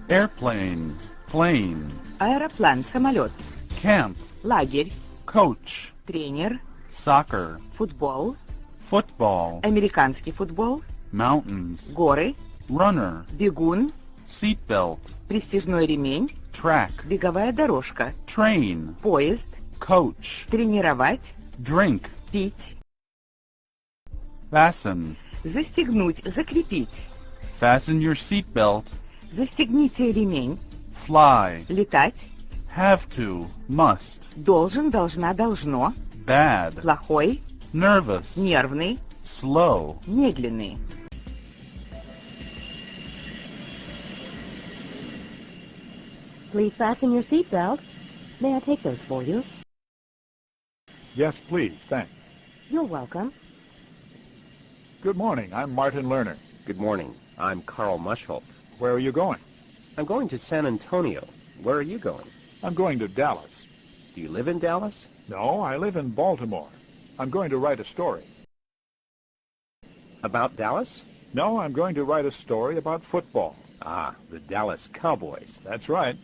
Airplane, plane. Аэроплан, самолет. Camp, Лагерь. coach. Тренер. Soccer, Футбол. football. Американский футбол. Mountains, Горы. runner. Бегун. Seatbelt, Пристяжной ремень. track. Беговая дорожка. Train, Поезд. coach. Тренировать. Drink, Пить. fasten. Застегнуть, закрепить. Fasten your seatbelt. Застегните ремень. Fly, Летать. have to, must. Должен, должна, должно. Bad, Плохой. nervous, Нервный. slow. Медленный. Please fasten your seatbelt. May I take those for you? Yes, please, thanks. You're welcome. Good morning, I'm Martin Lerner. Good morning. I'm Carl Mushholt. Where are you going? I'm going to San Antonio. Where are you going? I'm going to Dallas. Do you live in Dallas? No, I live in Baltimore. I'm going to write a story. About Dallas? No, I'm going to write a story about football. Ah, the Dallas Cowboys. That's right.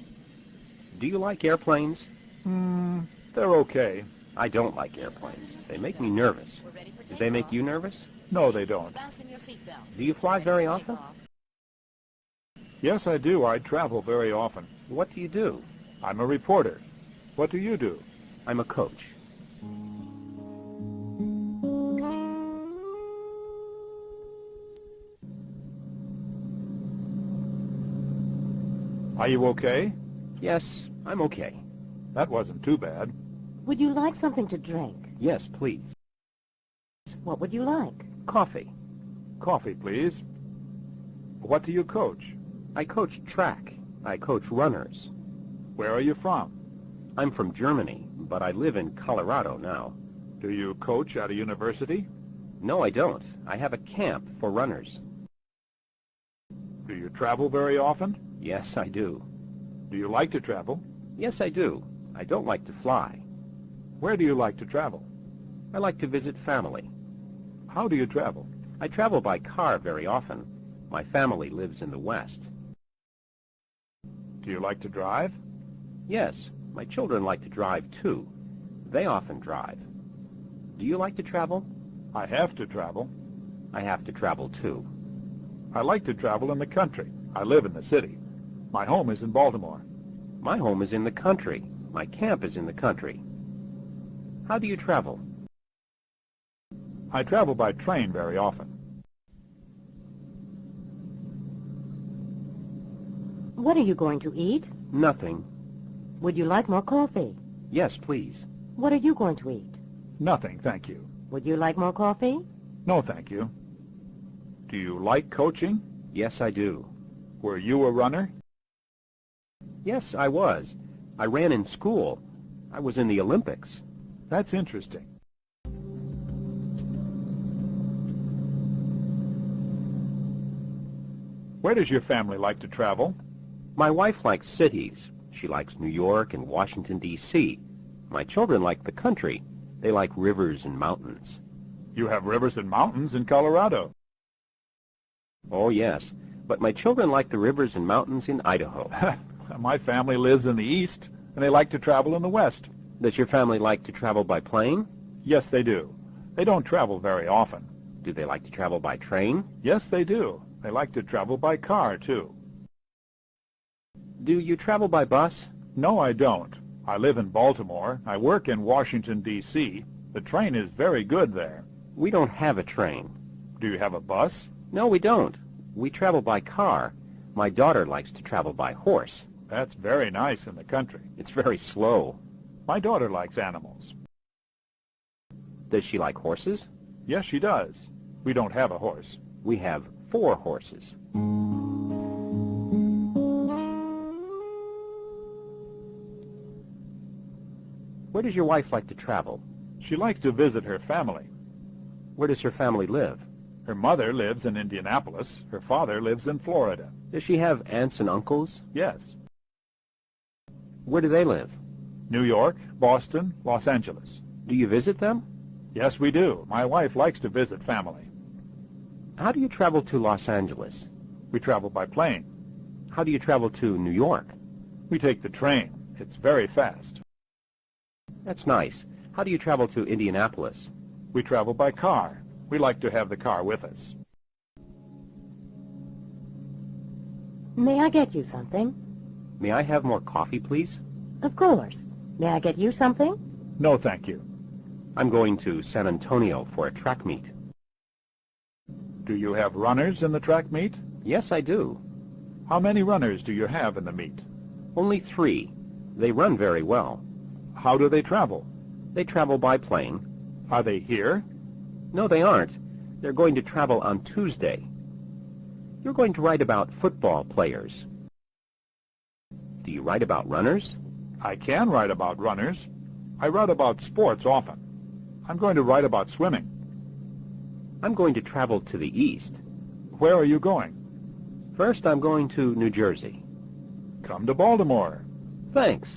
Do you like airplanes? They're okay. I don't like airplanes. They make me nervous. Do they make you nervous? No, they don't. Do you fly very often? Yes, I do. I travel very often. What do you do? I'm a reporter. What do you do? I'm a coach. Are you okay? Yes, I'm okay. That wasn't too bad. Would you like something to drink? Yes, please. What would you like? Coffee. Coffee, please. What do you coach? I coach track. I coach runners. Where are you from? I'm from Germany, but I live in Colorado now. Do you coach at a university? No, I don't. I have a camp for runners. Do you travel very often? Yes, I do. Do you like to travel? Yes, I do. I don't like to fly. Where do you like to travel? I like to visit family. How do you travel? I travel by car very often. My family lives in the West. Do you like to drive? Yes, my children like to drive too. They often drive. Do you like to travel? I have to travel. I have to travel too. I like to travel in the country. I live in the city. My home is in Baltimore. My home is in the country. My camp is in the country. How do you travel? I travel by train very often. What are you going to eat? Nothing. Would you like more coffee? Yes, please. What are you going to eat? Nothing, thank you. Would you like more coffee? No, thank you. Do you like coaching? Yes, I do. Were you a runner? Yes, I was. I ran in school. I was in the Olympics. That's interesting. Where does your family like to travel? My wife likes cities. She likes New York and Washington, D.C. My children like the country. They like rivers and mountains. You have rivers and mountains in Colorado. Oh, yes. But my children like the rivers and mountains in Idaho. My family lives in the east, and they like to travel in the west. Does your family like to travel by plane? Yes, they do. They don't travel very often. Do they like to travel by train? Yes, they do. They like to travel by car, too. Do you travel by bus? No, I don't. I live in Baltimore. I work in Washington, D.C. The train is very good there. We don't have a train. Do you have a bus? No, we don't. We travel by car. My daughter likes to travel by horse. That's very nice in the country. It's very slow. My daughter likes animals. Does she like horses? Yes, she does. We don't have a horse. We have 4 horses. Where does your wife like to travel? She likes to visit her family. Where does her family live? Her mother lives in Indianapolis. Her father lives in Florida. Does she have aunts and uncles? Yes. Where do they live? New York, Boston, Los Angeles. Do you visit them? Yes, we do. My wife likes to visit family. How do you travel to Los Angeles? We travel by plane. How do you travel to New York? We take the train. It's very fast. That's nice. How do you travel to Indianapolis? We travel by car. We like to have the car with us. May I get you something? May I have more coffee, please? Of course. May I get you something? No, thank you. I'm going to San Antonio for a track meet. Do you have runners in the track meet? Yes, I do. How many runners do you have in the meet? Only 3. They run very well. How do they travel? They travel by plane. Are they here? No, they aren't. They're going to travel on Tuesday. You're going to write about football players. Do you write about runners? I can write about runners. I write about sports often. I'm going to write about swimming. I'm going to travel to the east. Where are you going? First, I'm going to New Jersey. Come to Baltimore. Thanks.